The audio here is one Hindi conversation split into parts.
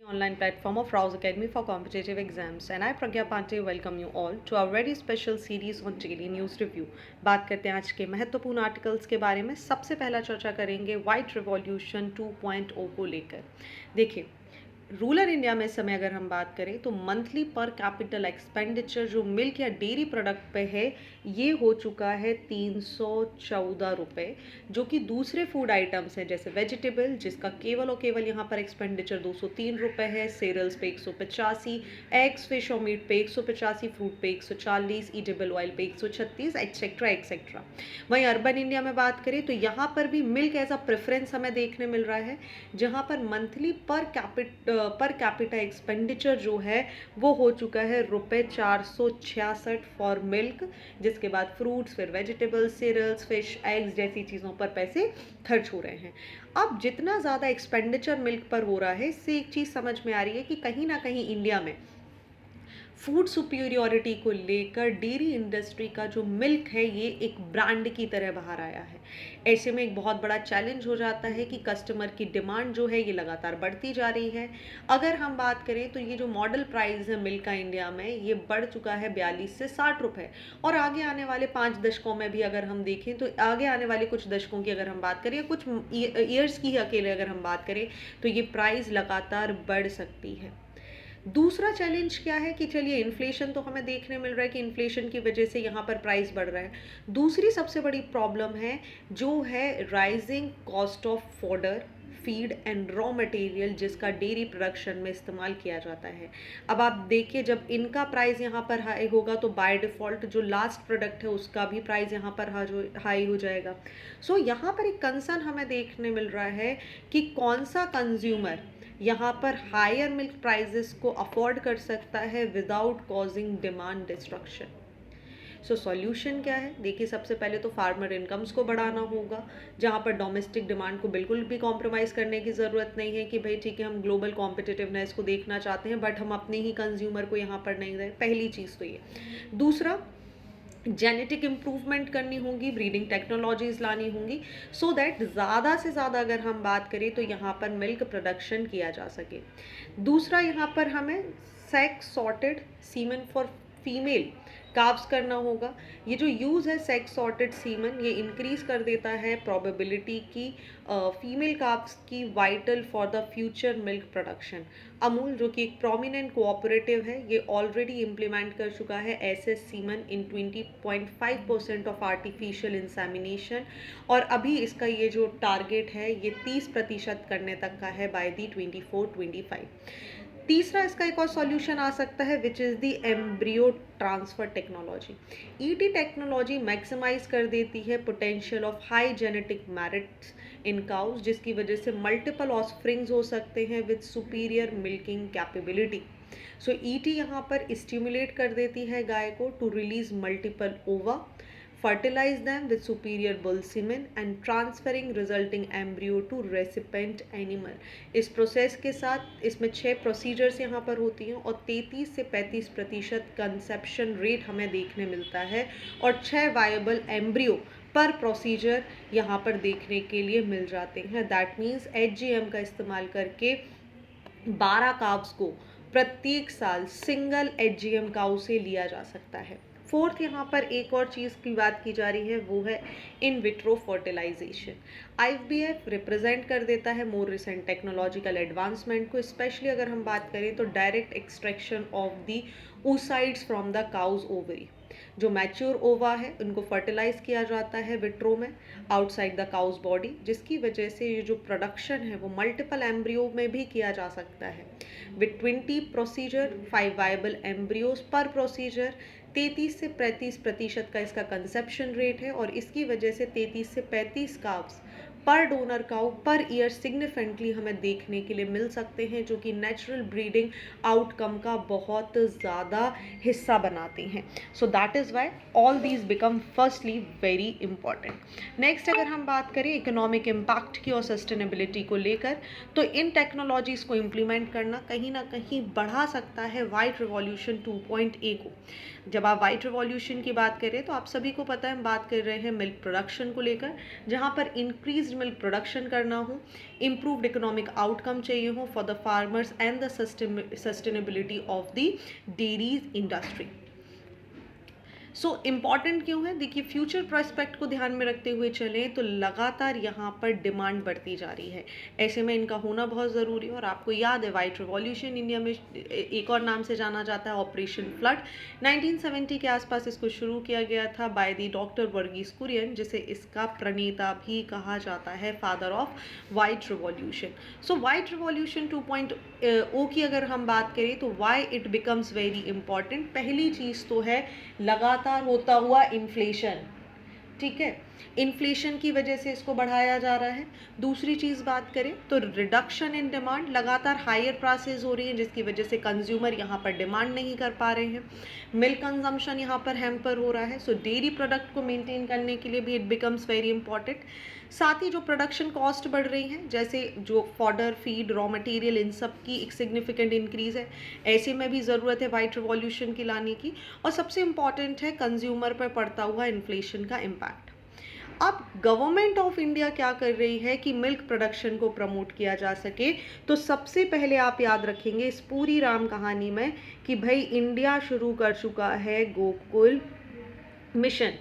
Online platform of Rouse Academy for competitive exams, and I Pragya Pandey welcome you all to our very special series on daily news review। बात करते हैं आज के महत्वपूर्ण आर्टिकल्स के बारे में। सबसे पहला चर्चा करेंगे व्हाइट रिवॉल्यूशन 2.0 को लेकर। देखिए, रूरल इंडिया में इस समय अगर हम बात करें तो मंथली पर कैपिटल एक्सपेंडिचर जो मिल्क या डेयरी प्रोडक्ट पे है ये हो चुका है 314 रुपये, जो कि दूसरे फूड आइटम्स हैं जैसे वेजिटेबल जिसका केवल और केवल यहाँ पर एक्सपेंडिचर 203 रुपये है, सेरल्स पे 185, एग्स फिश और मीट पे 185, फ्रूट पे 140, ईटेबल ऑयल पे 136, एक्सेट्रा एक्सेट्रा। वहीं अर्बन इंडिया में बात करें तो यहाँ पर भी मिल्क एज अ प्रेफरेंस हमें देखने मिल रहा है, जहाँ पर मंथली पर कैपिटा एक्सपेंडिचर जो है वो हो चुका है ₹466 फॉर मिल्क, जिसके बाद फ्रूट्स, फिर वेजिटेबल्स, सीरियल्स, फिश, एग्स जैसी चीज़ों पर पैसे खर्च हो रहे हैं। अब जितना ज़्यादा एक्सपेंडिचर मिल्क पर हो रहा है, इससे एक चीज़ समझ में आ रही है कि कहीं ना कहीं इंडिया में फूड सुपीरियोरिटी को लेकर डेयरी इंडस्ट्री का जो मिल्क है ये एक ब्रांड की तरह बाहर आया है। ऐसे में एक बहुत बड़ा चैलेंज हो जाता है कि कस्टमर की डिमांड जो है ये लगातार बढ़ती जा रही है। अगर हम बात करें तो ये जो मॉडल प्राइस है मिल्क का इंडिया में ये बढ़ चुका है 42 से 60 रुपये, और आगे आने वाले 5 दशकों में भी अगर हम देखें तो आगे आने वाले कुछ दशकों की अगर हम बात करें या कुछ ईयर्स की अकेले अगर हम बात करें तो ये प्राइस लगातार बढ़ सकती है। दूसरा चैलेंज क्या है कि चलिए इन्फ्लेशन तो हमें देखने मिल रहा है कि इन्फ्लेशन की वजह से यहाँ पर प्राइस बढ़ रहा है। दूसरी सबसे बड़ी प्रॉब्लम है जो है rising cost of fodder, feed and raw material जिसका डेयरी प्रोडक्शन में इस्तेमाल किया जाता है। अब आप देखिए जब इनका प्राइस यहाँ पर हाई होगा तो बाय डिफ़ॉल्ट जो लास्ट प्रोडक्ट है उसका भी प्राइस यहाँ पर हाई हो जाएगा। सो यहाँ पर एक कंसर्न हमें देखने मिल रहा है कि कौन सा कंज्यूमर यहाँ पर हायर मिल्क प्राइसेस को अफोर्ड कर सकता है without causing demand destruction. So solution क्या है? देखिए, सबसे पहले तो फार्मर इनकम्स को बढ़ाना होगा, जहाँ पर डोमेस्टिक डिमांड को बिल्कुल भी कॉम्प्रोमाइज़ करने की ज़रूरत नहीं है कि भाई ठीक है हम ग्लोबल कॉम्पिटिटिवनेस को देखना चाहते हैं बट हम अपने ही कंज्यूमर को यहाँ पर नहीं रहे। पहली चीज़ तो ये। दूसरा, जेनेटिक इम्प्रूवमेंट करनी होगी, ब्रीडिंग टेक्नोलॉजीज़ लानी होंगी सो दैट ज़्यादा से ज़्यादा अगर हम बात करें तो यहाँ पर मिल्क प्रोडक्शन किया जा सके। दूसरा, यहाँ पर हमें sex sorted semen for female calves करना होगा। ये जो यूज़ है सेक्स सॉर्टेड सीमन ये इंक्रीज़ कर देता है प्रोबेबिलिटी की फीमेल काव्स की vital for the future milk production. Amul जो कि एक प्रोमिनेंट कोऑपरेटिव है ये ऑलरेडी इम्प्लीमेंट कर चुका है SS semen in 20.5% of artificial insemination, और अभी इसका ये जो टारगेट है ये 30% करने तक का है बाय दी 24-25। तीसरा इसका एक और सॉल्यूशन आ सकता है which is the embryo transfer technology. ET technology maximise कर देती है potential of high genetic merits in cows, जिसकी वजह से मल्टीपल ऑस्प्रिंग्स हो सकते हैं with superior milking capability. So ET यहाँ पर स्टिमुलेट कर देती है गाय को to release multiple ova, fertilize them with superior bull semen and transferring resulting embryo to recipient animal। इस प्रोसेस के साथ इसमें 6 प्रोसीजर्स यहाँ पर होती हैं और 33 से 35% कंसेप्शन रेट हमें देखने मिलता है, और 6 वायबल एम्ब्रियो पर प्रोसीजर यहाँ पर देखने के लिए मिल जाते हैं। दैट मीन्स एचजीएम का इस्तेमाल करके 12 काव्स को प्रत्येक साल सिंगल एचजीएम काउ से लिया जा सकता है। फोर्थ, यहाँ पर एक और चीज़ की बात की जा रही है वो है in vitro fertilisation. IVF represent कर देता है मोर रिसेंट टेक्नोलॉजिकल एडवांसमेंट को, स्पेशली अगर हम बात करें तो direct extraction of the oocytes from the cow's ovary. जो मैच्योर ओवा है उनको फर्टिलाइज किया जाता है विट्रो में आउटसाइड द काउज बॉडी, जिसकी वजह से ये जो प्रोडक्शन है वो मल्टीपल एम्ब्रियो में भी किया जा सकता है। विद 20 प्रोसीजर 5 वायबल एम्ब्रियोज पर प्रोसीजर 33 से 35% का इसका कंसेप्शन रेट है, और इसकी वजह से 33 से 35 काव्स पर donor cow per year significantly हमें देखने के लिए मिल सकते हैं, जो कि नेचुरल ब्रीडिंग आउटकम का बहुत ज़्यादा हिस्सा बनाते हैं। So that is why all these become firstly very important. Next अगर हम बात करें इकोनॉमिक इम्पैक्ट की और सस्टेनेबिलिटी को लेकर, तो इन टेक्नोलॉजीज़ को इम्प्लीमेंट करना कहीं ना कहीं बढ़ा सकता है वाइट रिवॉल्यूशन 2.0 को। जब आप वाइट रिवॉल्यूशन की बात करें तो आप सभी को पता है हम बात कर रहे हैं मिल्क प्रोडक्शन को लेकर, जहाँ पर इंक्रीज इंक्रीज मिल्क प्रोडक्शन करना हो, इम्प्रूव्ड इकोनॉमिक आउटकम चाहिए हो for the farmers and the sustainability of the dairies industry. So important क्यों है? देखिए, फ्यूचर प्रोस्पेक्ट को ध्यान में रखते हुए चलें तो लगातार यहाँ पर डिमांड बढ़ती जा रही है, ऐसे में इनका होना बहुत ज़रूरी है। और आपको याद है वाइट रिवॉल्यूशन इंडिया में एक और नाम से जाना जाता है ऑपरेशन फ्लड, 1970 के आसपास इसको शुरू किया गया था by the doctor Varghese Kurien, जिसे इसका प्रणेता भी कहा जाता है, father of white revolution. So white revolution 2.0 की अगर हम बात करें तो why it becomes very important, पहली चीज़ तो है लगातार होता हुआ इन्फ्लेशन, ठीक है, इन्फ्लेशन की वजह से इसको बढ़ाया जा रहा है। दूसरी चीज़ बात करें तो रिडक्शन इन डिमांड, लगातार हायर प्राइसेस हो रही हैं जिसकी वजह से कंज्यूमर यहाँ पर डिमांड नहीं कर पा रहे हैं, मिल्क कंजम्पशन यहाँ पर हैम्पर हो रहा है। सो डेयरी प्रोडक्ट को मेंटेन करने के लिए भी इट बिकम्स वेरी इंपॉर्टेंट। साथ ही जो प्रोडक्शन कॉस्ट बढ़ रही हैं, जैसे जो फॉडर, फीड, रॉ मटेरियल, इन सब की एक सिग्निफिकेंट इंक्रीज़ है, ऐसे में भी ज़रूरत है वाइट रिवॉल्यूशन की लाने की। और सबसे इम्पॉर्टेंट है कंज्यूमर पर पड़ता हुआ इन्फ्लेशन का इम्पैक्ट। अब गवर्नमेंट ऑफ इंडिया क्या कर रही है कि मिल्क प्रोडक्शन को प्रमोट किया जा सके, तो सबसे पहले आप याद रखेंगे इस पूरी राम कहानी में कि भाई इंडिया शुरू कर चुका है गोकुल मिशन,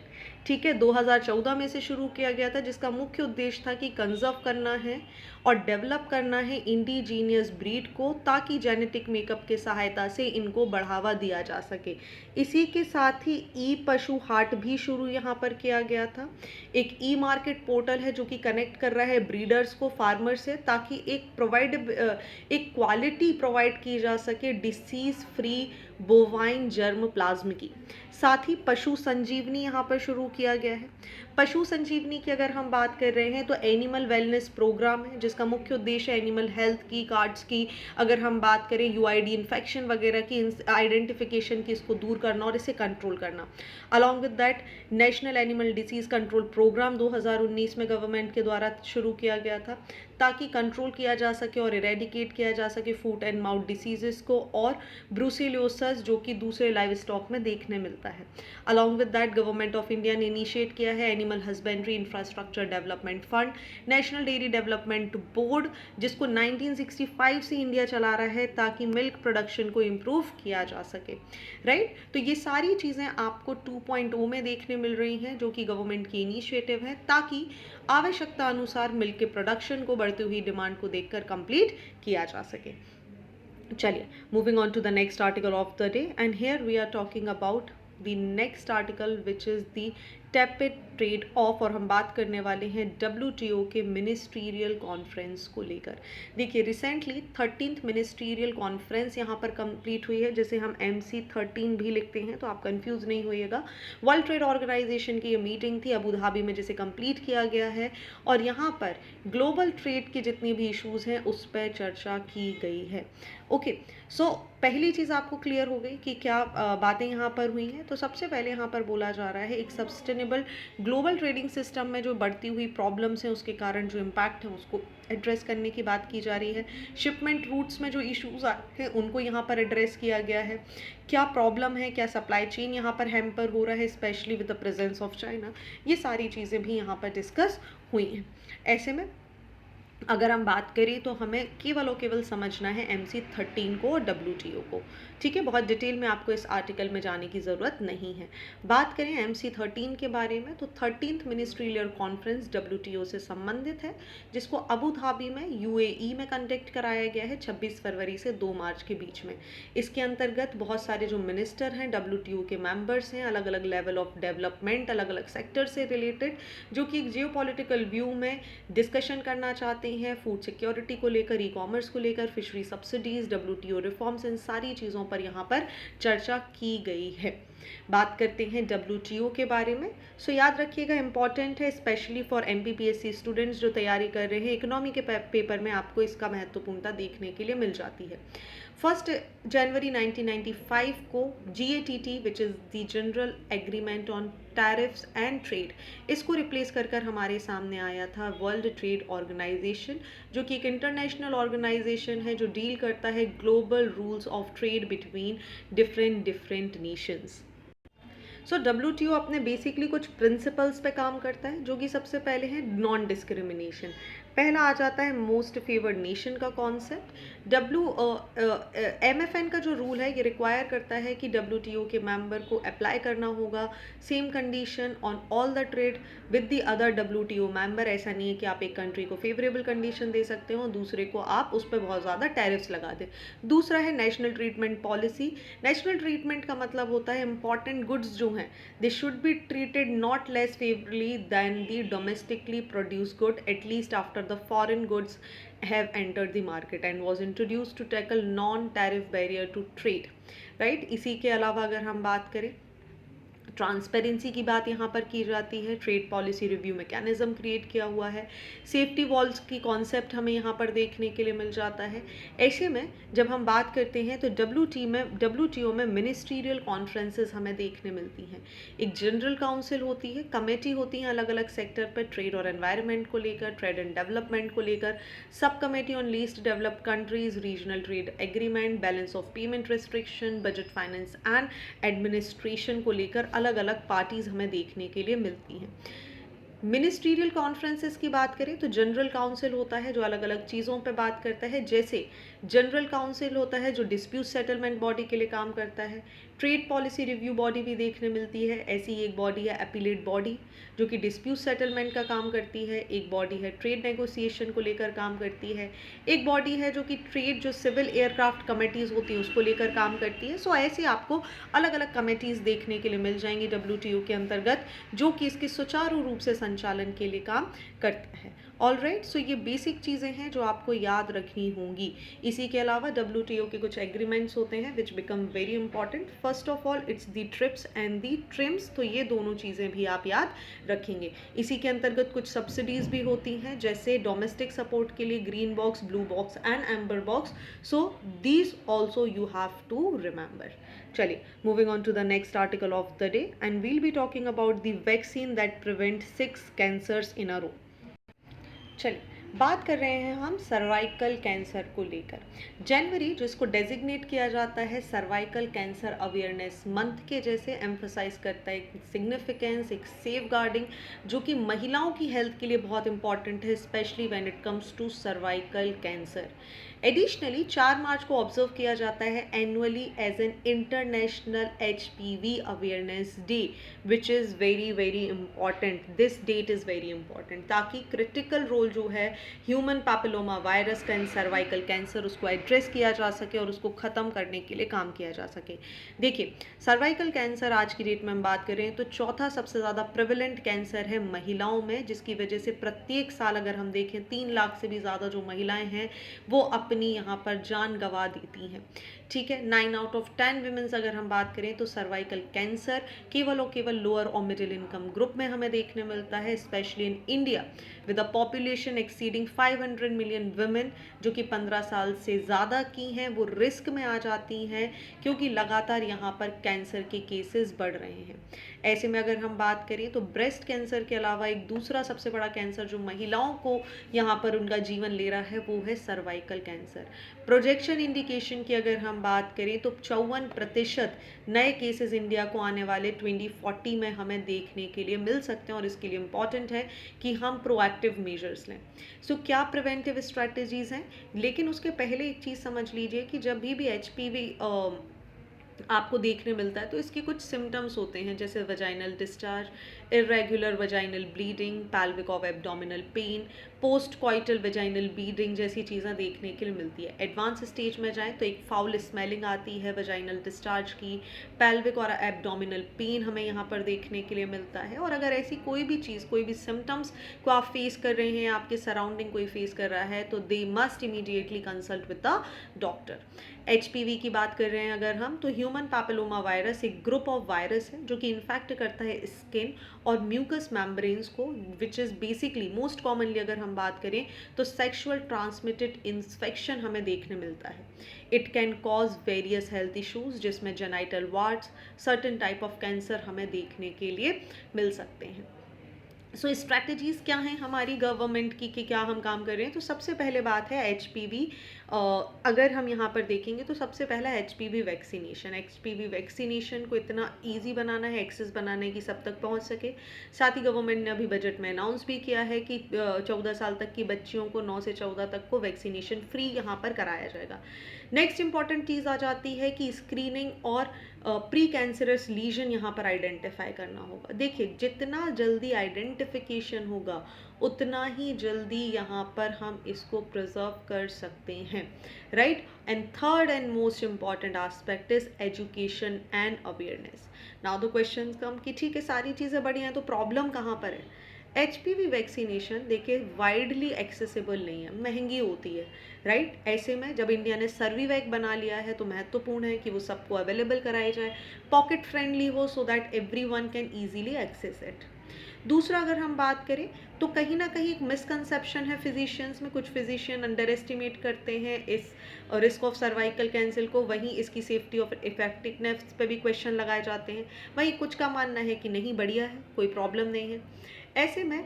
ठीक है, 2014 में से शुरू किया गया था, जिसका मुख्य उद्देश्य था कि कंजर्व करना है और डेवलप करना है इंडिजीनियस ब्रीड को, ताकि जेनेटिक मेकअप के सहायता से इनको बढ़ावा दिया जा सके। इसी के साथ ही ई पशु हाट भी शुरू यहाँ पर किया गया था, एक ई मार्केट पोर्टल है जो कि कनेक्ट कर रहा है ब्रीडर्स को फार्मर से, ताकि एक क्वालिटी प्रोवाइड की जा सके disease free bovine germ plasm की। साथ ही पशु संजीवनी यहाँ पर शुरू किया गया है। पशु संजीवनी की अगर हम बात कर रहे हैं तो एनिमल वेलनेस प्रोग्राम है, जिसका मुख्य उद्देश्य एनिमल हेल्थ की, कार्ड्स की, अगर हम बात करें यूआईडी इन्फेक्शन वगैरह की आइडेंटिफिकेशन की, इसको दूर करना और इसे कंट्रोल करना। Along with that national animal disease control programme 2019 में गवर्नमेंट के द्वारा शुरू किया गया था, ताकि कंट्रोल किया जा सके और इरेडिकेट किया जा सके फूट एंड माउथ डिसीजेस को और ब्रूसिलोसिस, जो कि दूसरे लाइव स्टॉक में देखने मिलता है। Along with that government of India ने इनिशिएट किया है animal husbandry infrastructure development fund, national dairy development board, जिसको 1965 से इंडिया चला रहा है, ताकि मिल्क प्रोडक्शन को इम्प्रूव किया जा सके, राइट। तो ये सारी चीज़ें आपको 2.0 में देखने मिल रही हैं, जो कि गवर्नमेंट की इनिशिएटिव है, ताकि आवश्यकता अनुसार मिल्क के प्रोडक्शन को बढ़ती हुई डिमांड को देखकर कंप्लीट किया जा सके। चलिए, moving on to the next article of the day, and here we are talking about the next article which is the tepid trade off, और हम बात करने वाले हैं WTO के मिनिस्ट्रियल कॉन्फ्रेंस को लेकर। देखिए, रिसेंटली 13th मिनिस्ट्रियल कॉन्फ्रेंस यहाँ पर कंप्लीट हुई है, जिसे हम MC13 भी लिखते हैं, तो आप कंफ्यूज नहीं होइएगा। वर्ल्ड ट्रेड ऑर्गेनाइजेशन की ये मीटिंग थी अबू धाबी में, जिसे कंप्लीट किया गया है, और यहाँ पर ग्लोबल ट्रेड के जितनी भी इशूज़ हैं उस पर चर्चा की गई है। ओके, सो पहली चीज़ आपको क्लियर हो गई कि क्या बातें यहाँ पर हुई हैं। तो सबसे पहले यहाँ पर बोला जा रहा है एक सस्टेनेबल ग्लोबल ट्रेडिंग सिस्टम में जो बढ़ती हुई प्रॉब्लम्स हैं, उसके कारण जो इम्पैक्ट है उसको एड्रेस करने की बात की जा रही है। शिपमेंट रूट्स में जो इश्यूज आते हैं उनको यहाँ पर एड्रेस किया गया है। क्या प्रॉब्लम है, क्या सप्लाई चेन यहाँ पर हैम्पर हो रहा है, specially with the presence of China, ये सारी चीज़ें भी यहाँ पर डिस्कस हुई हैं। ऐसे में अगर हम बात करें तो हमें केवल और केवल समझना है MC13 को और WTO को, ठीक है, बहुत डिटेल में आपको इस आर्टिकल में जाने की ज़रूरत नहीं है। बात करें MC13 के बारे में तो 13th मिनिस्ट्रियल कॉन्फ्रेंस WTO से संबंधित है, जिसको अबू धाबी में UAE में कंडक्ट कराया गया है 26 फरवरी से 2 मार्च के बीच में। इसके अंतर्गत बहुत सारे जो मिनिस्टर हैं, WTO के मेंबर्स हैं, अलग अलग लेवल ऑफ डेवलपमेंट, अलग अलग सेक्टर से रिलेटेड, जो कि एक जियोपॉलिटिकल व्यू में डिस्कशन करना चाहते हैं, फूड सिक्योरिटी को लेकर, ई-कॉमर्स को लेकर, फिशरी सब्सिडीज, WTO रिफॉर्म्स, इन सारी चीज़ों पर यहाँ पर चर्चा की गई है। बात करते हैं WTO के बारे में। सो याद रखिएगा, इंपॉर्टेंट है स्पेशली फॉर MPPSC स्टूडेंट्स जो तैयारी कर रहे हैं। इकोनॉमी के पेपर में आपको इसका महत्वपूर्णता देखने के लिए मिल जाती है। 1 जनवरी 1995 को GATT which is the general agreement on tariffs and trade, इसको रिप्लेस कर हमारे सामने आया था वर्ल्ड ट्रेड ऑर्गेनाइजेशन, जो कि एक इंटरनेशनल ऑर्गेनाइजेशन है जो डील करता है global rules of trade between different Nations. So WTO अपने बेसिकली कुछ प्रिंसिपल्स पे काम करता है, जो कि सबसे पहले है नॉन डिस्क्रिमिनेशन। पहला आ जाता है मोस्ट फेवर्ड नेशन का कॉन्सेप्ट। एमएफएन का जो रूल है ये रिक्वायर करता है कि डब्ल्यूटीओ के मेंबर को अप्लाई करना होगा same condition on all the trade with the other WTO member. ऐसा नहीं है कि आप एक कंट्री को फेवरेबल कंडीशन दे सकते हो, दूसरे को आप उस पर बहुत ज़्यादा टैरिफ्स लगा दें। दूसरा है national treatment policy. National treatment का मतलब होता है इंपॉर्टेंट गुड्स जो हैं they should be treated not less favourably than the domestically produce good at least after the foreign goods have entered the market and was introduced to tackle non-tariff barrier to trade, right? इसी के अलावा अगर हम बात करें ट्रांसपेरेंसी की बात यहाँ पर की जाती है, trade policy review mechanism create किया हुआ है, सेफ्टी वॉल्स की कॉन्सेप्ट हमें यहाँ पर देखने के लिए मिल जाता है। ऐसे में जब हम बात करते हैं तो डब्ल्यूटीओ में मिनिस्ट्रियल कॉन्फ्रेंसेस हमें देखने मिलती हैं। एक जनरल काउंसिल होती है, कमेटी होती हैं अलग अलग सेक्टर पर, ट्रेड और एनवायरनमेंट को लेकर, ट्रेड एंड डेवलपमेंट को लेकर, sub committee on least developed countries, regional trade agreement, balance of payment restriction, budget finance and administration को लेकर अलग अलग पार्टीज हमें देखने के लिए मिलती हैं। मिनिस्ट्रियल कॉन्फ्रेंसेस की बात करें तो जनरल काउंसिल होता है जो अलग अलग चीज़ों पे बात करता है, जैसे जनरल काउंसिल होता है जो डिस्प्यूट सेटलमेंट बॉडी के लिए काम करता है। ट्रेड पॉलिसी रिव्यू बॉडी भी देखने मिलती है, ऐसी एक बॉडी है अपीलेट बॉडी जो कि डिस्प्यूट सेटलमेंट का काम करती है। एक बॉडी है ट्रेड नेगोशिएशन को लेकर काम करती है। एक बॉडी है जो कि ट्रेड जो सिविल एयरक्राफ्ट कमेटीज़ होती हैं उसको लेकर काम करती है। सो ऐसे आपको अलग अलग कमेटीज़ देखने के लिए मिल जाएंगी डब्ल्यूटीओ के अंतर्गत, जो कि इसके सुचारू रूप से संचालन के लिए काम करता है। ऑलराइट, सो ये बेसिक चीज़ें हैं जो आपको याद रखनी होंगी। इसी के अलावा डब्ल्यूटीओ के कुछ एग्रीमेंट्स होते हैं विच become very important. First of all it's the trips and the TRIMS, तो ये दोनों चीज़ें भी आप याद रखेंगे। इसी के अंतर्गत कुछ सब्सिडीज भी होती हैं, जैसे डोमेस्टिक सपोर्ट के लिए green box, blue box and amber box. So these also you have to remember. चलिए, moving on to the next article of the day and we'll be talking about the vaccine that prevent 6 cancers in a row. चलिए, बात कर रहे हैं हम सर्वाइकल कैंसर को लेकर। जनवरी जिसको डेजिग्नेट किया जाता है सर्वाइकल कैंसर अवेयरनेस मंथ के जैसे एम्फसाइज करता है एक सिग्निफिकेंस, एक सेफ गार्डिंग जो कि महिलाओं की हेल्थ के लिए बहुत इंपॉर्टेंट है, specially when it comes to cervical cancer. Additionally 4 March को ऑब्जर्व किया जाता है annually as an international HPV awareness day which is very very important. This date is very important ताकि क्रिटिकल रोल जो है ह्यूमन पैपिलोमा वायरस का इन सर्वाइकल कैंसर उसको एड्रेस किया जा सके और उसको ख़त्म करने के लिए काम किया जा सके। देखिए, सर्वाइकल कैंसर आज की डेट में हम बात करें तो चौथा सबसे ज़्यादा प्रिवेलेंट कैंसर है महिलाओं में, जिसकी वजह से प्रत्येक साल अगर हम देखें 3 लाख से भी ज़्यादा जो महिलाएं हैं वो अपनी यहाँ पर जान गंवा देती हैं। ठीक है, 9 आउट ऑफ 10 विमेंस अगर हम बात करें तो सर्वाइकल कैंसर केवल और केवल लोअर और मिडिल इनकम ग्रुप में हमें देखने मिलता है, specially in India with a population exceeding 500 million women जो कि 15 साल से ज़्यादा की हैं, वो रिस्क में आ जाती हैं क्योंकि लगातार यहाँ पर कैंसर के केसेस बढ़ रहे हैं। ऐसे में अगर हम बात करें तो ब्रेस्ट कैंसर के अलावा एक दूसरा सबसे बड़ा कैंसर जो महिलाओं को यहाँ पर उनका जीवन ले रहा है वो है सर्वाइकल कैंसर। प्रोजेक्शन इंडिकेशन की अगर हम बात करें तो 54% नए केसेस इंडिया को आने वाले 2040 में हमें देखने के लिए मिल सकते हैं और इसके लिए इम्पॉर्टेंट है कि हम प्रोएक्टिव मेजर्स लें। सो क्या प्रिवेंटिव स्ट्रैटेजीज हैं, लेकिन उसके पहले एक चीज़ समझ लीजिए कि जब भी एचपीवी आपको देखने मिलता है तो इसके कुछ सिम्टम्स होते हैं, जैसे vaginal discharge, irregular vaginal bleeding, pelvic और abdominal pain, post coital vaginal bleeding जैसी चीज़ें देखने के लिए मिलती है। एडवांस स्टेज में जाएं तो एक फाउल स्मेलिंग आती है वजाइनल डिस्चार्ज की, पैल्विक और एब्डोमिनल पेन हमें यहाँ पर देखने के लिए मिलता है। और अगर ऐसी कोई भी चीज़, कोई भी सिम्टम्स को आप फेस कर रहे हैं, आपके सराउंडिंग कोई फेस कर रहा है, तो they must immediately consult with the doctor. HPV की बात कर रहे हैं अगर हम, तो ह्यूमन पैपिलोमा वायरस एक ग्रुप ऑफ वायरस है जो कि इन्फेक्ट करता है स्किन और म्यूकस मेम्ब्रेन्स को, which is basically most commonly अगर हम बात करें तो सेक्सुअल ट्रांसमिटेड इन्फेक्शन हमें देखने मिलता है। It can cause various health issues जिसमें genital warts, certain type of cancer हमें देखने के लिए मिल सकते हैं। सो स्ट्रैटेजीज़ क्या हैं हमारी गवर्नमेंट की कि क्या हम काम कर रहे हैं। तो सबसे पहले बात है एचपीवी। अगर हम यहाँ पर देखेंगे तो सबसे पहला एचपीवी वैक्सीनेशन। एचपीवी वैक्सीनेशन को इतना इजी बनाना है, एक्सेस बनाना है कि सब तक पहुँच सके। साथ ही गवर्नमेंट ने अभी बजट में अनाउंस भी किया है कि 14 साल तक की बच्चियों को 9 से 14 तक को वैक्सीनेशन फ्री यहाँ पर कराया जाएगा। नेक्स्ट इंपॉर्टेंट चीज़ आ जाती है कि स्क्रीनिंग और प्री कैंसरस लीजन यहाँ पर आइडेंटिफाई करना होगा। देखिए, जितना जल्दी आइडेंटिफिकेशन होगा उतना ही जल्दी यहाँ पर हम इसको प्रिजर्व कर सकते हैं, right. And third and most important aspect is education and awareness. Now the question come कि ठीक है, सारी चीज़ें बढ़िया हैं, तो प्रॉब्लम कहाँ पर है। एचपीवी वैक्सीनेशन देखिए वाइडली एक्सेसिबल नहीं है, महंगी होती है, राइट। ऐसे में जब इंडिया ने सर्वीवैक बना लिया है तो महत्वपूर्ण है कि वो सबको अवेलेबल कराई जाए, पॉकेट फ्रेंडली हो, so that everyone can easily access it. दूसरा अगर हम बात करें तो कहीं ना कहीं एक मिसकंसेप्शन है फिजिशियंस में। कुछ फिजिशियन अंडर एस्टिमेट करते हैं इस रिस्क ऑफ सर्वाइकल कैंसर को, वहीं इसकी सेफ्टी और इफेक्टिवनेस पे भी क्वेश्चन लगाए जाते हैं। वहीं कुछ का मानना है कि नहीं, बढ़िया है, कोई प्रॉब्लम नहीं है। ऐसे में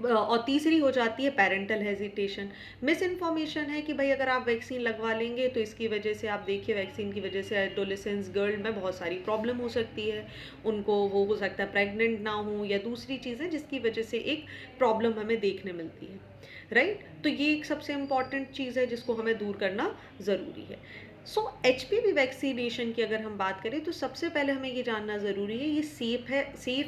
और तीसरी हो जाती है पेरेंटल हेजिटेशन। मिस इन्फॉर्मेशन है कि भाई अगर आप वैक्सीन लगवा लेंगे तो इसकी वजह से आप देखिए वैक्सीन की वजह से एडोलेसेंस गर्ल में बहुत सारी प्रॉब्लम हो सकती है, उनको वो हो सकता है प्रेग्नेंट ना हो या दूसरी चीज़ें जिसकी वजह से एक प्रॉब्लम हमें देखने मिलती है, राइट। तो ये एक सबसे इम्पॉर्टेंट चीज़ है जिसको हमें दूर करना ज़रूरी है। सो एचपीवी वैक्सीनेशन की अगर हम बात करें तो सबसे पहले हमें ये जानना ज़रूरी है ये सेफ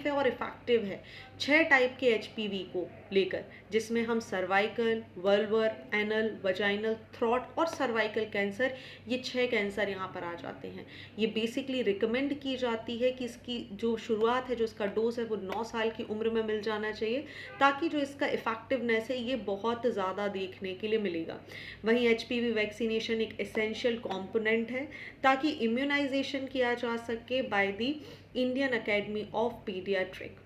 है और इफ़ेक्टिव है 6 टाइप के एचपीवी को लेकर, जिसमें हम cervical, vulvar, anal, vaginal, throat और सर्वाइकल कैंसर, ये 6 कैंसर यहाँ पर आ जाते हैं। ये बेसिकली रिकमेंड की जाती है कि इसकी जो शुरुआत है, जो इसका डोज है, वो 9 साल की उम्र में मिल जाना चाहिए, ताकि जो इसका इफेक्टिवनेस है ये बहुत ज़्यादा देखने के लिए मिलेगा। वहीं एचपीवी वैक्सीनेशन एक एसेंशियल कॉम्पोनेंट है ताकि इम्यूनाइजेशन किया जा सके by the Indian academy of paediatric.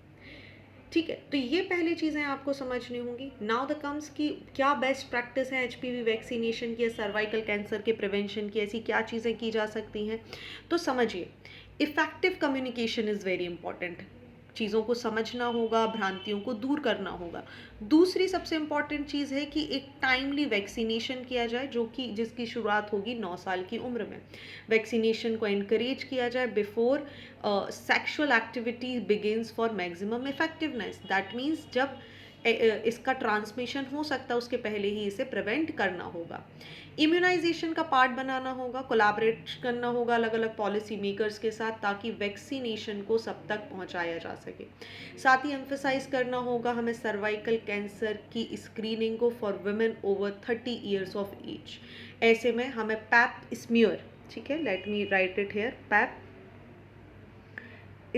ठीक है, तो ये पहली चीज़ें आपको समझनी होंगी। नाउ द कम्स कि क्या बेस्ट प्रैक्टिस है एचपीवी वैक्सीनेशन की या सर्वाइकल कैंसर के प्रिवेंशन की, ऐसी क्या चीज़ें की जा सकती हैं। तो समझिए, effective communication is very important. चीज़ों को समझना होगा, भ्रांतियों को दूर करना होगा। दूसरी सबसे इम्पॉर्टेंट चीज़ है कि एक टाइमली वैक्सीनेशन किया जाए, जो कि जिसकी शुरुआत होगी 9 साल की उम्र में। वैक्सीनेशन को इनकरेज किया जाए before sexual activity begins for maximum effectiveness. That means जब इसका ट्रांसमिशन हो सकता है उसके पहले ही इसे प्रिवेंट करना होगा। इम्यूनाइजेशन का पार्ट बनाना होगा, कोलैबोरेट करना होगा अलग अलग पॉलिसी मेकर्स के साथ, ताकि वैक्सीनेशन को सब तक पहुंचाया जा सके। साथ ही एम्फेसाइज करना होगा हमें सर्वाइकल कैंसर की स्क्रीनिंग को for women over 30 years of age. ऐसे में हमें पैप स्मीयर, ठीक है, let me write it here, pap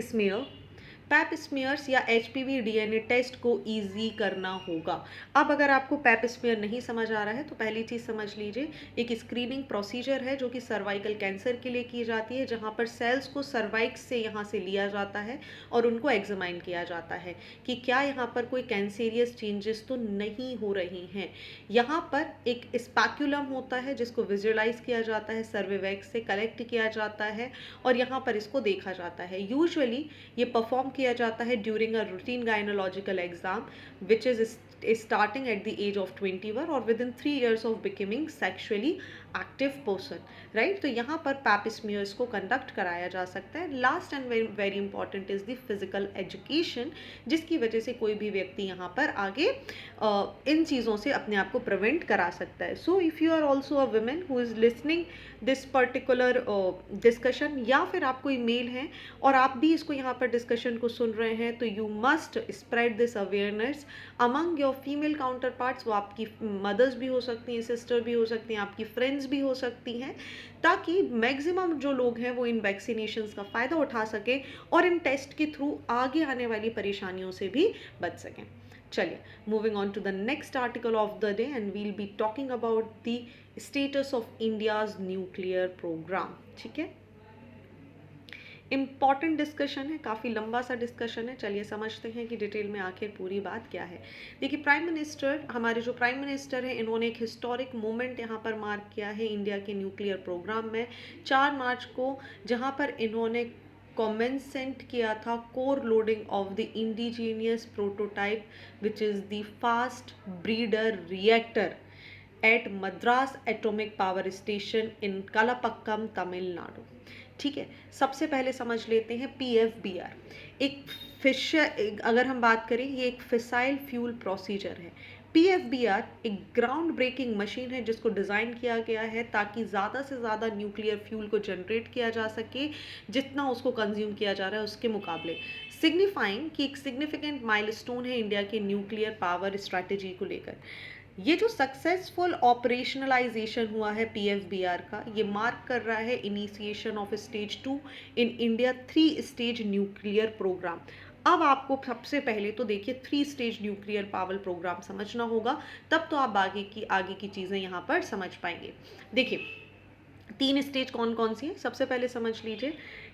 smear, pap smears या एचपीवी डीएनए टेस्ट को इजी करना होगा। अब अगर आपको पैप स्मीयर नहीं समझ आ रहा है तो पहली चीज़ समझ लीजिए, एक स्क्रीनिंग प्रोसीजर है जो कि सर्वाइकल कैंसर के लिए की जाती है, जहाँ पर सेल्स को सर्वाइक्स से यहाँ से लिया जाता है और उनको एग्जामाइन किया जाता है कि क्या यहाँ पर कोई कैंसेरियस चेंजेस तो नहीं हो रही हैं। यहाँ पर एक स्पैक्यूलम होता है जिसको विजुअलाइज किया जाता है, सर्वेवैक्स से कलेक्ट किया जाता है और यहाँ पर इसको देखा जाता है। यूजुअली ये परफॉर्म किया जाता है during a routine gynaecological exam which is starting at the age of 21 or within 3 years of becoming sexually active person, right। तो यहाँ पर पैप स्मीयर्स को कंडक्ट कराया जा सकता है। Last and very important is the physical education, जिसकी वजह से कोई भी व्यक्ति यहाँ पर आगे इन चीज़ों से अपने आप को प्रिवेंट करा सकता है। So if you are also a women who is listening this particular discussion, या फिर आप कोई मेल हैं और आप भी इसको यहाँ पर डिस्कशन को सुन रहे हैं, तो you must spread this awareness among your female counter parts. वो आपकी मदर्स भी हो सकती हैं, सिस्टर भी हो सकती हैं, आपकी फ्रेंड्स भी हो सकती हैं, ताकि मैक्सिमम जो लोग हैं वो इन वैक्सीनेशंस का फ़ायदा उठा सकें और इन टेस्ट के थ्रू आगे आने वाली परेशानियों से भी बच सकें। चलिए, moving on to the next article of the day and we'll be talking about the status of India's nuclear programme. ठीक है, इम्पॉर्टेंट डिस्कशन है, काफ़ी लंबा सा डिस्कशन है। चलिए समझते हैं कि डिटेल में आखिर पूरी बात क्या है। देखिए, प्राइम मिनिस्टर, हमारे जो प्राइम मिनिस्टर हैं, इन्होंने एक हिस्टोरिक मोमेंट यहाँ पर मार्क किया है इंडिया के न्यूक्लियर प्रोग्राम में 4 मार्च को, जहाँ पर इन्होंने कॉमेंसेंट किया था core loading of the indigenous prototype which is the fast breeder reactor at Madras atomic power station in Kalpakkam Tamil Nadu. ठीक है, सबसे पहले समझ लेते हैं PFBR। एक फिशर, अगर हम बात करें, ये एक फिसाइल फ्यूल प्रोसीजर है। PFBR एक ग्राउंड ब्रेकिंग मशीन है जिसको डिज़ाइन किया गया है ताकि ज़्यादा से ज़्यादा न्यूक्लियर फ्यूल को जनरेट किया जा सके जितना उसको कंज्यूम किया जा रहा है उसके मुकाबले, सिग्निफाइंग कि एक सिग्निफिकेंट माइलस्टोन है इंडिया के न्यूक्लियर पावर स्ट्रैटेजी को लेकर। ये जो सक्सेसफुल ऑपरेशनलाइजेशन हुआ है PFBR का, ये मार्क कर रहा है initiation of stage 2 in India 3 stage nuclear programme. अब आपको सबसे पहले तो देखिए 3 स्टेज न्यूक्लियर पावर प्रोग्राम समझना होगा, तब तो आप आगे की चीज़ें यहाँ पर समझ पाएंगे। देखिए 3 स्टेज कौन कौन सी हैं, सबसे पहले समझ लीजिए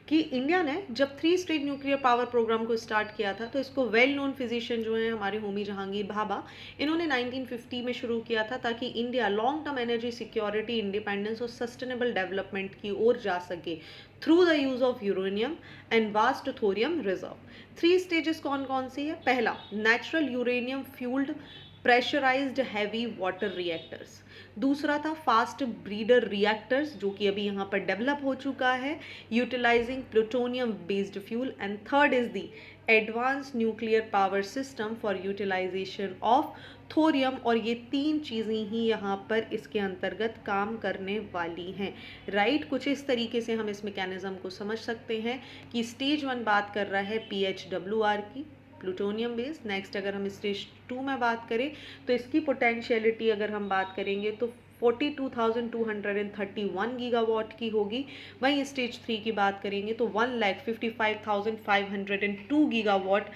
कि इंडिया ने जब 3 स्टेज न्यूक्लियर पावर प्रोग्राम को स्टार्ट किया था तो इसको वेल नोन फिजिशियन जो हैं हमारे होमी जहांगीर भाभा, इन्होंने 1950 में शुरू किया था ताकि India long term energy security, independence और सस्टेनेबल डेवलपमेंट की ओर जा सके through the use of uranium and vast thorium reserve. 3 stages कौन कौन सी है? पहला, natural uranium fuelled pressurised heavy water reactors. दूसरा था फास्ट ब्रीडर रिएक्टर्स जो कि अभी यहाँ पर डेवलप हो चुका है utilising plutonium based fuel. And third is the advance nuclear power system for utilisation of thorium. और ये 3 चीज़ें ही यहाँ पर इसके अंतर्गत काम करने वाली हैं, राइट। कुछ इस तरीके से हम इस मैकेनिज्म को समझ सकते हैं कि स्टेज 1 बात कर रहा है PHWR की, प्लूटोनियम बेस। नेक्स्ट अगर हम स्टेज 2 में बात करें तो इसकी पोटेंशियलिटी अगर हम बात करेंगे तो 42,231 गीगावाट की होगी। वहीं स्टेज 3 की बात करेंगे तो 1,55,502 गीगावाट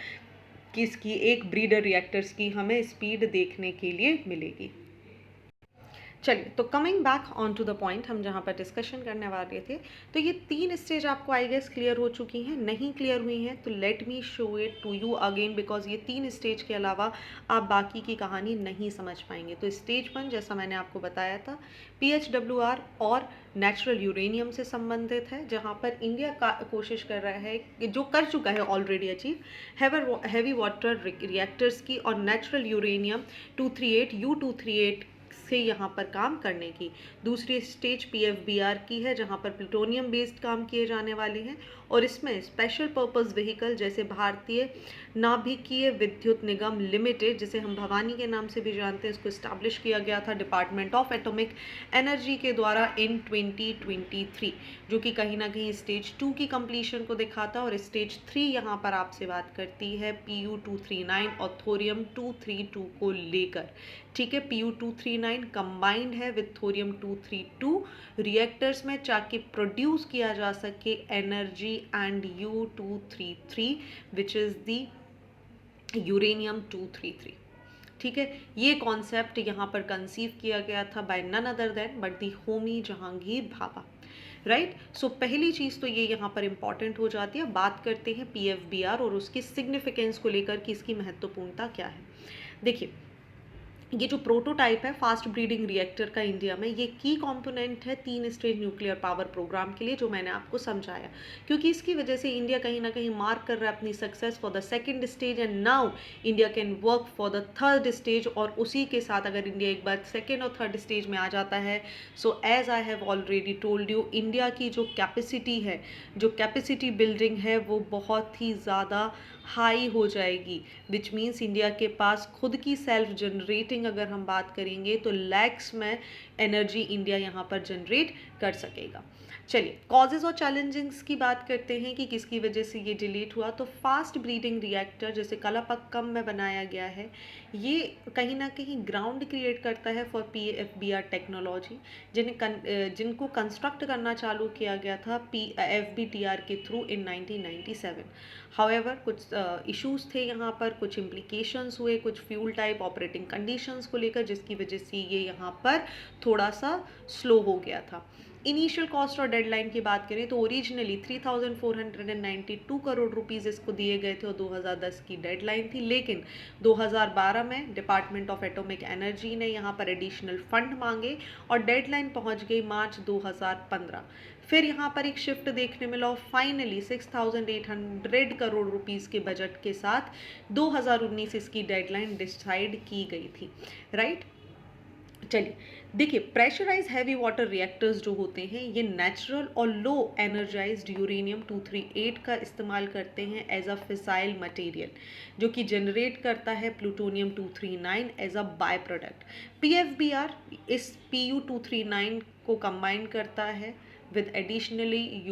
की इसकी एक ब्रीडर रिएक्टर्स की हमें स्पीड देखने के लिए मिलेगी। चलिए, तो coming back on to the point, हम जहाँ पर डिस्कशन करने वाले थे, तो ये 3 स्टेज आपको आई गेस क्लियर हो चुकी हैं। नहीं क्लियर हुई हैं तो let me show it to you again, because ये 3 स्टेज के अलावा आप बाकी की कहानी नहीं समझ पाएंगे। तो स्टेज 1 जैसा मैंने आपको बताया था PHWR और नेचुरल यूरेनियम से संबंधित है, जहाँ पर इंडिया का कोशिश कर रहा है, जो कर चुका है already achieve, heavy water reactors की और नेचुरल यूरेनियम 238 U238 से यहाँ पर काम करने की। दूसरी स्टेज PFBR की है जहाँ पर प्लूटोनियम बेस्ड काम किए जाने वाले हैं और इसमें स्पेशल पर्पस व्हीकल जैसे भारतीय नाभिकीय विद्युत निगम लिमिटेड, जिसे हम भवानी के नाम से भी जानते हैं, इसको इस्टेब्लिश किया गया था डिपार्टमेंट ऑफ एटॉमिक एनर्जी के द्वारा इन 2023, जो कि कहीं ना कहीं स्टेज 2 की कंप्लीशन को दिखाता है। और स्टेज 3 यहाँ पर आपसे बात करती है PU239 और थोरियम 232 को लेकर। ठीक है, PU239 कंबाइंड है विथ थोरियम 232 रिएक्टर्स में ताकि प्रोड्यूस किया जा सके energy and U233 which is the uranium 233। ठीक है, ये कॉन्सेप्ट यहाँ पर कंसीव किया गया था by none other than but the Homi Jahangir Bhabha, right. So पहली चीज़ तो ये यहाँ पर इंपॉर्टेंट हो जाती है। बात करते हैं PFBR और उसकी सिग्निफिकेंस को लेकर कि इसकी महत्वपूर्णता क्या है। देखिए, ये जो प्रोटोटाइप है फास्ट ब्रीडिंग रिएक्टर का इंडिया में, ये की कंपोनेंट है 3 स्टेज न्यूक्लियर पावर प्रोग्राम के लिए, जो मैंने आपको समझाया। क्योंकि इसकी वजह से इंडिया कहीं ना कहीं मार्क कर रहा है अपनी success for the second stage and now India can work for the third stage. और उसी के साथ अगर इंडिया एक बार सेकेंड और थर्ड स्टेज में आ जाता है, so as I have already told you, India की जो कैपेसिटी है, जो कैपेसिटी बिल्डिंग है, वो बहुत ही ज़्यादा हाई हो जाएगी, विच मीन्स इंडिया के पास खुद की सेल्फ जनरेटिंग अगर हम बात करेंगे तो लैक्स में एनर्जी इंडिया यहाँ पर जनरेट कर सकेगा। चलिए, कॉजेज और चैलेंजेस की बात करते हैं कि किसकी वजह से ये डिलीट हुआ। तो फास्ट ब्रीडिंग रिएक्टर जैसे कलापक्कम में बनाया गया है, ये कहीं ना कहीं ग्राउंड क्रिएट करता है फॉर PFBR टेक्नोलॉजी, जिनको कंस्ट्रक्ट करना चालू किया गया था FBTR के थ्रू इन 1997। हाउएवर कुछ इश्यूज थे यहाँ पर, कुछ इम्प्लीकेशंस हुए, कुछ फ्यूल टाइप ऑपरेटिंग कंडीशंस को लेकर, जिसकी वजह से ये यहाँ पर थोड़ा सा स्लो हो गया था। इनिशियल कॉस्ट और डेडलाइन की बात करें तो ओरिजिनली 3,492 करोड़ रुपीज़ इसको दिए गए थे और 2010 की डेडलाइन थी, लेकिन 2012 में डिपार्टमेंट ऑफ एटॉमिक एनर्जी ने यहाँ पर एडिशनल फंड मांगे और डेडलाइन पहुँच गई मार्च 2015। फिर यहाँ पर एक शिफ्ट देखने मिला और फाइनली 6,800 करोड़ रुपीज़ के बजट के साथ 2019 इसकी डेडलाइन डिसाइड की गई थी, राइट। चलिए देखिए, प्रेशराइज हैवी वाटर रिएक्टर्स जो होते हैं ये नेचुरल और लो एनर्जाइज्ड यूरेनियम 238 का इस्तेमाल करते हैं एज अ फिसाइल मटेरियल, जो कि जनरेट करता है plutonium 239 as a by product. PFBR इस PU239 को कंबाइन करता है with additionally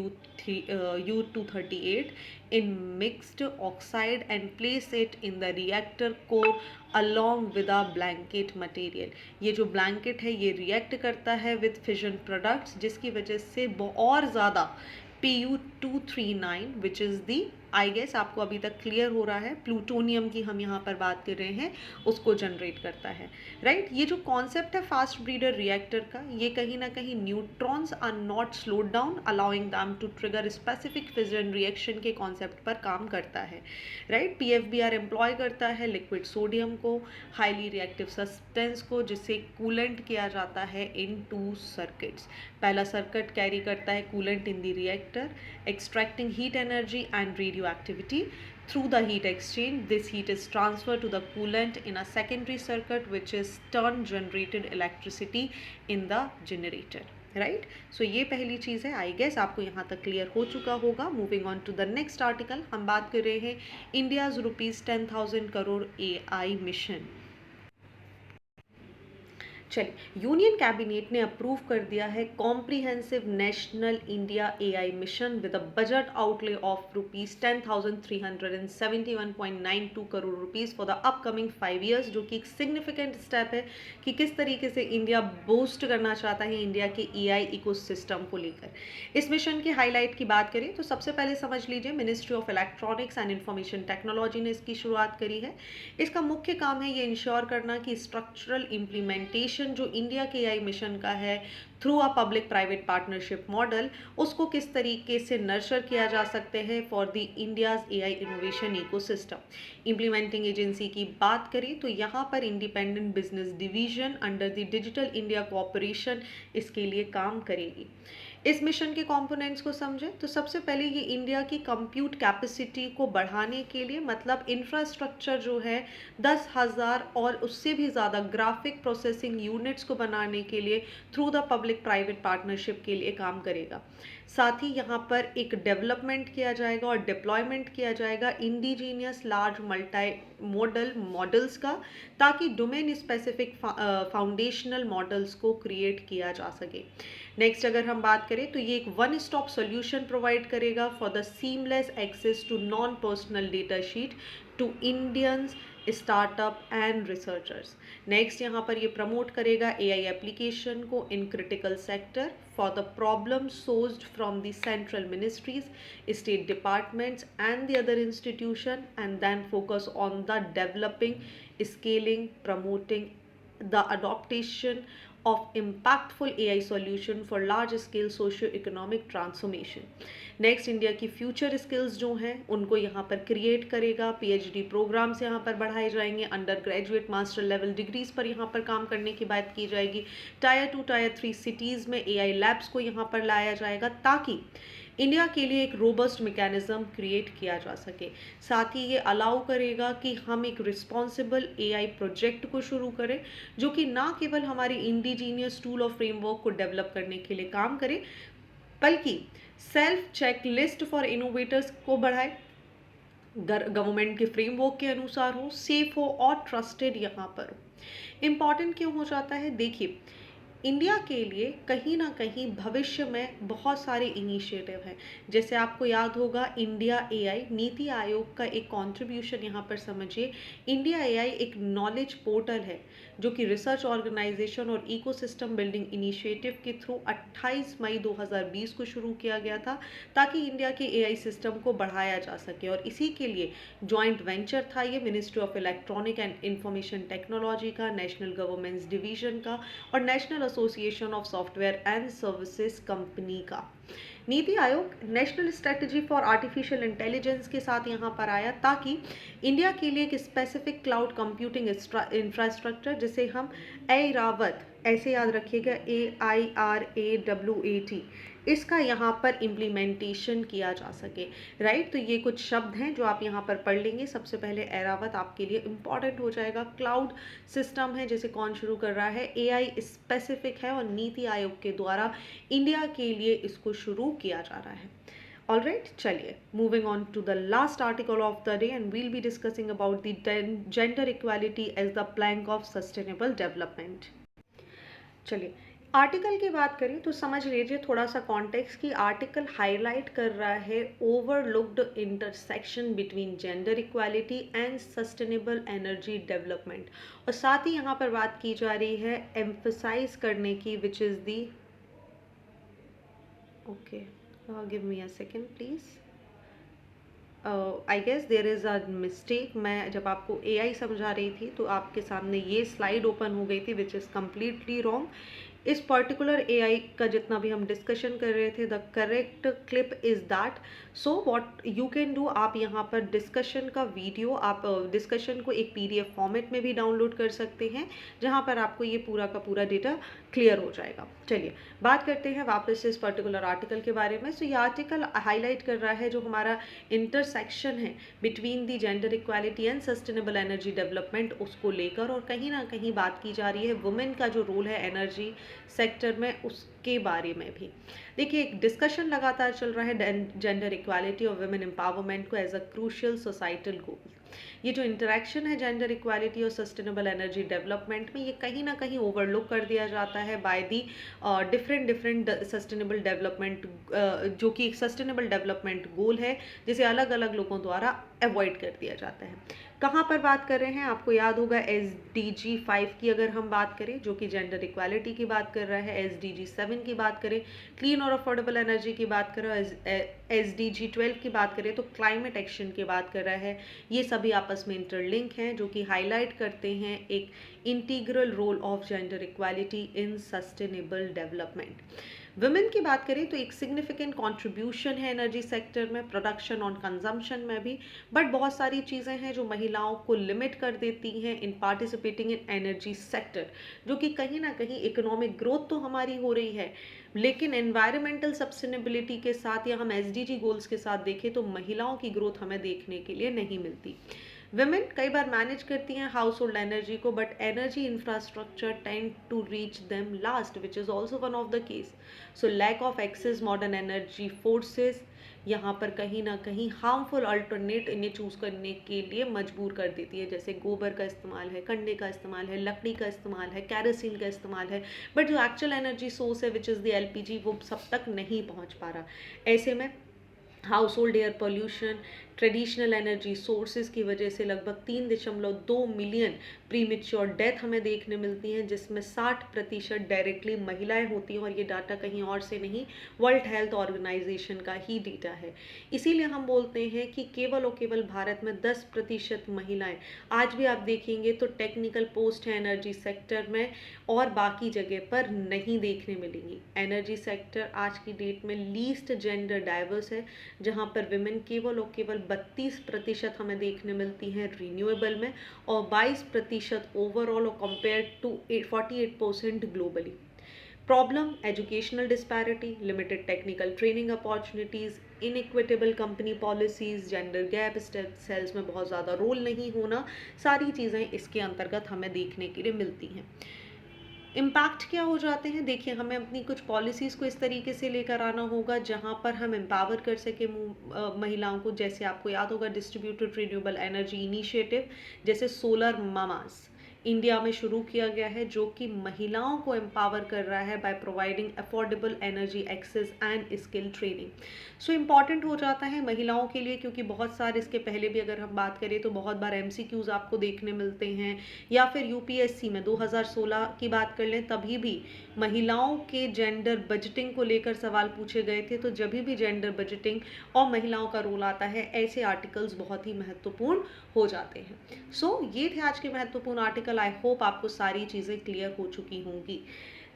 U238 in mixed oxide and place it in the reactor core along with a blanket material। ये जो blanket है ये react करता है with fission products, जिसकी वजह से और ज़्यादा PU239 which is the, I guess आपको अभी तक क्लियर हो रहा है, प्लूटोनियम की हम यहाँ पर बात कर रहे हैं, उसको जनरेट करता है, राइट। ये जो कॉन्सेप्ट है फास्ट ब्रीडर रिएक्टर का, ये कहीं ना कहीं neutrons are not slowed down allowing them to trigger specific fission reaction के कॉन्सेप्ट पर काम करता है, राइट। पीएफबीआर एम्प्लॉय करता है लिक्विड सोडियम को, हाईली रिएक्टिव सब्सटेंस को, जिसे कूलेंट किया जाता है इन 2 सर्किट्स। पहला सर्किट कैरी करता है coolant in the reactor, extracting heat energy and radioactivity through the heat exchange. This heat is transferred to the coolant in a secondary circuit which is turn generated electricity in the generator, right? So ये पहली चीज़ है, आई गेस आपको यहाँ तक क्लियर हो चुका होगा। Moving on to the next article, हम बात कर रहे हैं इंडियाज ₹10,000 करोड़ AI मिशन। चलिए, यूनियन कैबिनेट ने अप्रूव कर दिया है comprehensive national India AI mission with a budget outlay of ₹10,371.92 crore rupees for the upcoming 5 years, जो कि एक सिग्निफिकेंट स्टेप है कि किस तरीके से इंडिया बूस्ट करना चाहता है इंडिया के AI इकोसिस्टम को लेकर। इस मिशन की हाईलाइट की बात करें तो सबसे पहले समझ लीजिए ministry of electronics and information technology ने इसकी शुरुआत करी है। इसका मुख्य काम है ये इंश्योर करना कि स्ट्रक्चरल इम्प्लीमेंटेशन जो इंडिया के AI मिशन का है through a public private partnership model, उसको किस तरीके से नर्चर किया जा सकते हैं for the India's AI innovation ecosystem. Implementing agency की बात करें तो यहाँ पर independent business division under the digital India corporation इसके लिए काम करेगी। इस मिशन के कंपोनेंट्स को समझें तो सबसे पहले ये इंडिया की कंप्यूट कैपेसिटी को बढ़ाने के लिए, मतलब इंफ्रास्ट्रक्चर जो है 10,000 और उससे भी ज़्यादा ग्राफिक प्रोसेसिंग यूनिट्स को बनाने के लिए through the public private partnership के लिए काम करेगा। साथ ही यहाँ पर एक डेवलपमेंट किया जाएगा और डिप्लॉयमेंट किया जाएगा indigenous large multi modal models का, ताकि डोमेन स्पेसिफिक फाउंडेशनल मॉडल्स को क्रिएट किया जा सके। नेक्स्ट अगर हम बात करें तो ये एक वन स्टॉप सॉल्यूशन प्रोवाइड करेगा for the seamless access to non personal data sheet to Indians startup and researchers. Next यहाँ पर ये प्रमोट करेगा AI एप्लीकेशन को in critical sector for the problem sourced from the central ministries, state departments and the other institution, and then focus on the developing, scaling, promoting the adoption of impactful AI solution for large scale socio-economic transformation। Next India की फ्यूचर स्किल्स जो हैं उनको यहाँ पर क्रिएट करेगा। PhD प्रोग्राम्स यहाँ पर बढ़ाए जाएंगे, under graduate master level degrees पर यहाँ पर काम करने की बात की जाएगी। टायर 2 टायर 3 सिटीज़ में AI लैब्स को यहाँ पर लाया जाएगा ताकि इंडिया के लिए एक रोबस्ट मैकेनिज्म क्रिएट किया जा सके। साथ ही ये अलाउ करेगा कि हम एक रिस्पॉन्सिबल AI प्रोजेक्ट को शुरू करें, जो कि ना केवल हमारे इंडिजीनियस टूल और फ्रेमवर्क को डेवलप करने के लिए काम करे, बल्कि self checklist for innovators को बढ़ाए, गवर्नमेंट के फ्रेमवर्क के अनुसार हो, सेफ हो और ट्रस्टेड यहाँ पर हो। इम्पॉर्टेंट क्यों हो जाता है? देखिए, इंडिया के लिए कहीं ना कहीं भविष्य में बहुत सारे इनिशिएटिव हैं। जैसे आपको याद होगा इंडिया AI नीति आयोग का एक कंट्रीब्यूशन यहाँ पर समझिए। इंडिया AI एक नॉलेज पोर्टल है जो कि रिसर्च ऑर्गेनाइजेशन और इकोसिस्टम बिल्डिंग इनिशिएटिव के थ्रू 28 मई 2020 को शुरू किया गया था, ताकि इंडिया के AI सिस्टम को बढ़ाया जा सके। और इसी के लिए जॉइंट वेंचर था ये ministry of electronic and information technology का, नेशनल गवर्नमेंट्स डिवीजन का और national association of software and services company का। NITI Aayog national strategy for artificial intelligence के साथ यहाँ पर आया ताकि इंडिया के लिए एक स्पेसिफिक क्लाउड कंप्यूटिंग इंफ्रास्ट्रक्चर, जिसे हम ऐरावत ऐसे याद रखिएगा, AIRAWAT, इसका यहाँ पर इम्प्लीमेंटेशन किया जा सके। राइट, तो ये कुछ शब्द हैं जो आप यहाँ पर पढ़ लेंगे। सबसे पहले ऐरावत आपके लिए इम्पॉर्टेंट हो जाएगा। क्लाउड सिस्टम है जिसे कौन शुरू कर रहा है, AI स्पेसिफिक है और नीति आयोग के द्वारा इंडिया के लिए इसको शुरू किया जा रहा है। Alright, चलिए moving on to the last article of the day, and we'll be discussing about the gender equality as the plank of sustainable development. चलिए आर्टिकल की बात करें तो समझ लीजिए थोड़ा सा कॉन्टेक्स्ट कि आर्टिकल हाईलाइट कर रहा है overlooked intersection between gender equality and sustainable energy development, और साथ ही यहाँ पर बात की जा रही है एम्फसाइज करने की, which is the okay give me a second please. I guess there is a mistake. मैं जब आपको AI समझा रही थी तो आपके सामने ये स्लाइड ओपन हो गई थी, विच इज़ कम्प्लीटली रॉन्ग। इस पर्टिकुलर AI का जितना भी हम डिस्कशन कर रहे थे, the correct clip is that. So what you can do, आप यहाँ पर डिस्कशन का वीडियो, आप डिस्कशन को एक PDF फॉर्मेट में भी डाउनलोड कर सकते हैं, जहाँ पर आपको ये पूरा का पूरा डेटा क्लियर हो जाएगा। चलिए बात करते हैं वापस से इस पर्टिकुलर आर्टिकल के बारे में। सो ये आर्टिकल हाईलाइट कर रहा है जो हमारा इंटरसेक्शन है between the gender equality and sustainable energy development, उसको लेकर, और कहीं ना कहीं बात की जा रही है वुमेन का जो रोल है एनर्जी सेक्टर में, उसके बारे में भी। देखिए एक डिस्कशन लगातार चल रहा है जेंडर इक्वालिटी और वुमेन एम्पावरमेंट को एज अ क्रूशियल सोसाइटल गोल। ये जो इंटरेक्शन है जेंडर इक्वालिटी और सस्टेनेबल एनर्जी डेवलपमेंट में, ये कहीं ना कहीं ओवरलुक कर दिया जाता है by the different sustainable development, जो कि एक सस्टेनेबल डेवलपमेंट गोल है जिसे अलग अलग लोगों द्वारा अवॉइड कर दिया जाता है। कहाँ पर बात कर रहे हैं, आपको याद होगा SDG 5 की अगर हम बात करें, जो कि जेंडर इक्वालिटी की बात कर रहा है, SDG 7 की बात करें क्लीन और अफोर्डेबल एनर्जी की बात कर रहा है, SDG 12 की बात करें तो क्लाइमेट एक्शन की बात कर रहा है। ये सभी आपस में इंटरलिंक हैं जो कि हाईलाइट करते हैं एक integral role of gender equality in sustainable development. Women की बात करें तो एक सिग्निफिकेंट कंट्रीब्यूशन है एनर्जी सेक्टर में, प्रोडक्शन और कंजम्पशन में भी, बट बहुत सारी चीज़ें हैं जो महिलाओं को लिमिट कर देती हैं इन पार्टिसिपेटिंग इन एनर्जी सेक्टर, जो कि कहीं ना कहीं इकोनॉमिक ग्रोथ तो हमारी हो रही है, लेकिन एनवायरमेंटल सस्टेनेबिलिटी के साथ या हम SDG गोल्स के साथ देखें तो महिलाओं की ग्रोथ हमें देखने के लिए नहीं मिलती। वुमेन कई बार मैनेज करती हैं हाउस होल्ड एनर्जी को, but energy infrastructure tend to reach them last, which is also one of the case. So lack of access modern energy forces यहाँ पर कहीं ना कहीं हार्मफुल अल्टरनेट इन्हें चूज़ करने के लिए मजबूर कर देती है, जैसे गोबर का इस्तेमाल है, कंडे का इस्तेमाल है, लकड़ी का इस्तेमाल है, कैरोसिन का इस्तेमाल है, बट जो एक्चुअल एनर्जी सोर्स है विच इज़ द LPG, वो सब तक नहीं पहुँच पा रहा। ऐसे में house hold air pollution, traditional energy sources की वजह से लगभग 3.2 मिलियन प्रीमेच्योर डेथ हमें देखने मिलती हैं, जिसमें 60% डायरेक्टली महिलाएं होती हैं, और ये डाटा कहीं और से नहीं, वर्ल्ड हेल्थ ऑर्गेनाइजेशन का ही डेटा है। इसीलिए हम बोलते हैं कि केवल और केवल भारत में 10% महिलाएं आज भी आप देखेंगे तो टेक्निकल पोस्ट है एनर्जी सेक्टर में, और बाकी जगह पर नहीं देखने मिलेंगी। एनर्जी सेक्टर आज की डेट में लीस्ट जेंडर डाइवर्स है, जहाँ पर विमेन केवल और केवल 32% हमें देखने मिलती हैं रिन्यूएबल में, और 22% ओवरऑल, और compare to 48% globally. Problem educational disparity, limited technical training opportunities, inequitable company policies, gender gap, sales में बहुत ज़्यादा रोल नहीं होना, सारी चीज़ें इसके अंतर्गत हमें देखने के लिए मिलती हैं। इम्पैक्ट क्या हो जाते हैं, देखिए हमें अपनी कुछ पॉलिसीज़ को इस तरीके से लेकर आना होगा जहां पर हम एम्पावर कर सके महिलाओं को। जैसे आपको याद होगा डिस्ट्रीब्यूटेड रिन्यूएबल एनर्जी इनिशिएटिव, जैसे सोलर मामास इंडिया में शुरू किया गया है, जो कि महिलाओं को एम्पावर कर रहा है by providing affordable energy access and skill training. So important हो जाता है महिलाओं के लिए, क्योंकि बहुत सारे, इसके पहले भी अगर हम बात करें तो बहुत बार MCQs आपको देखने मिलते हैं, या फिर UPSC में 2016 की बात कर लें तभी भी महिलाओं के जेंडर बजटिंग को लेकर सवाल पूछे गए थे। तो जब भी जेंडर बजटिंग और महिलाओं का रोल आता है, ऐसे आर्टिकल्स बहुत ही महत्वपूर्ण हो जाते हैं। सो ये थे आज के महत्वपूर्ण आर्टिकल। आई होप आपको सारी चीज़ें क्लियर हो चुकी होंगी।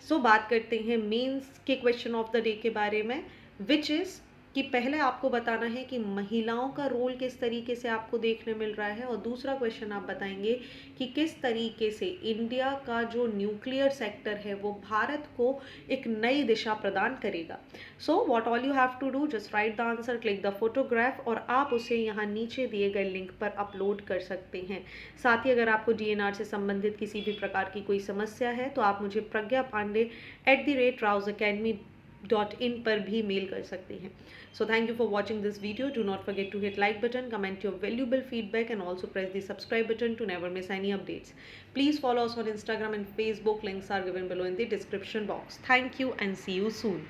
सो बात करते हैं मेंस के क्वेश्चन ऑफ द डे के बारे में, विच इज़ कि पहले आपको बताना है कि महिलाओं का रोल किस तरीके से आपको देखने मिल रहा है, और दूसरा क्वेश्चन आप बताएंगे कि किस तरीके से इंडिया का जो न्यूक्लियर सेक्टर है वो भारत को एक नई दिशा प्रदान करेगा। So what all you have to do, just write the answer, click the photograph, और आप उसे यहाँ नीचे दिए गए लिंक पर अपलोड कर सकते हैं। साथ ही अगर आपको डीएनआर से संबंधित किसी भी प्रकार की कोई समस्या है तो आप मुझे pragyaPandey@rousacademy.in पर भी मेल कर सकते हैं। So thank you for watching this video. Do not forget to hit like button, comment your valuable feedback, and also press the subscribe button to never miss any updates. Please follow us on Instagram and Facebook. Links are given below in the description box. Thank you and see you soon.